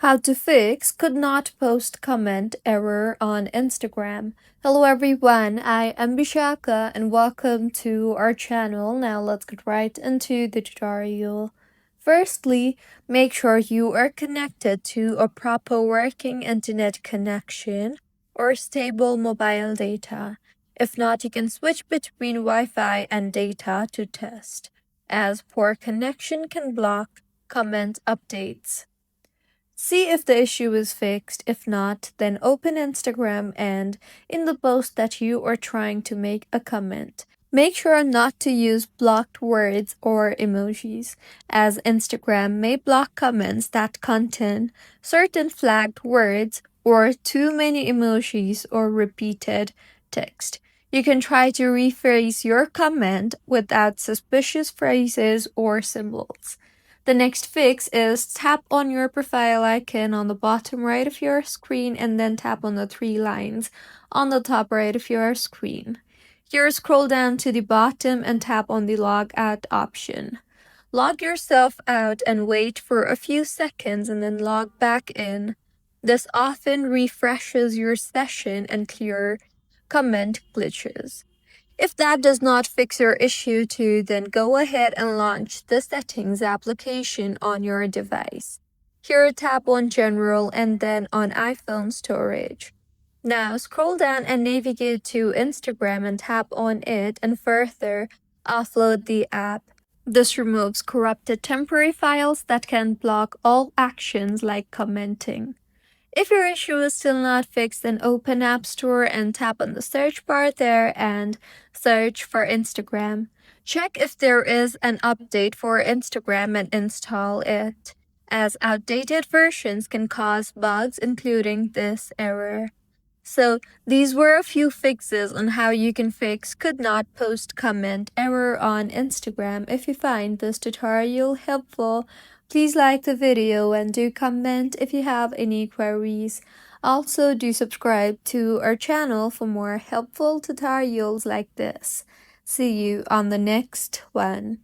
How to fix could not post comment error on Instagram. Hello everyone, I am Bishaka and welcome to our channel. Now let's get right into the tutorial. Firstly, make sure you are connected to a proper working internet connection or stable mobile data. If not, you can switch between Wi-Fi and data to test, as poor connection can block comment updates. See if the issue is fixed. If not, then open Instagram and in the post that you are trying to make a comment, make sure not to use blocked words or emojis, as Instagram may block comments that contain certain flagged words or too many emojis or repeated text. You can try to rephrase your comment without suspicious phrases or symbols. The next fix is tap on your profile icon on the bottom right of your screen and then tap on the three lines on the top right of your screen. Here, scroll down to the bottom and tap on the log out option. Log yourself out and wait for a few seconds and then log back in. This often refreshes your session and clears comment glitches. If that does not fix your issue too, then go ahead and launch the settings application on your device. Here, tap on General and then on iPhone Storage. Now, scroll down and navigate to Instagram and tap on it and further offload the app. This removes corrupted temporary files that can block all actions like commenting. If your issue is still not fixed, then open App Store and tap on the search bar there and search for Instagram. Check if there is an update for Instagram and install it, as outdated versions can cause bugs, including this error. So these were a few fixes on how you can fix could not post comment error on Instagram. If you find this tutorial helpful, please like the video and do comment if you have any queries. Also, do subscribe to our channel for more helpful tutorials like this. See you on the next one.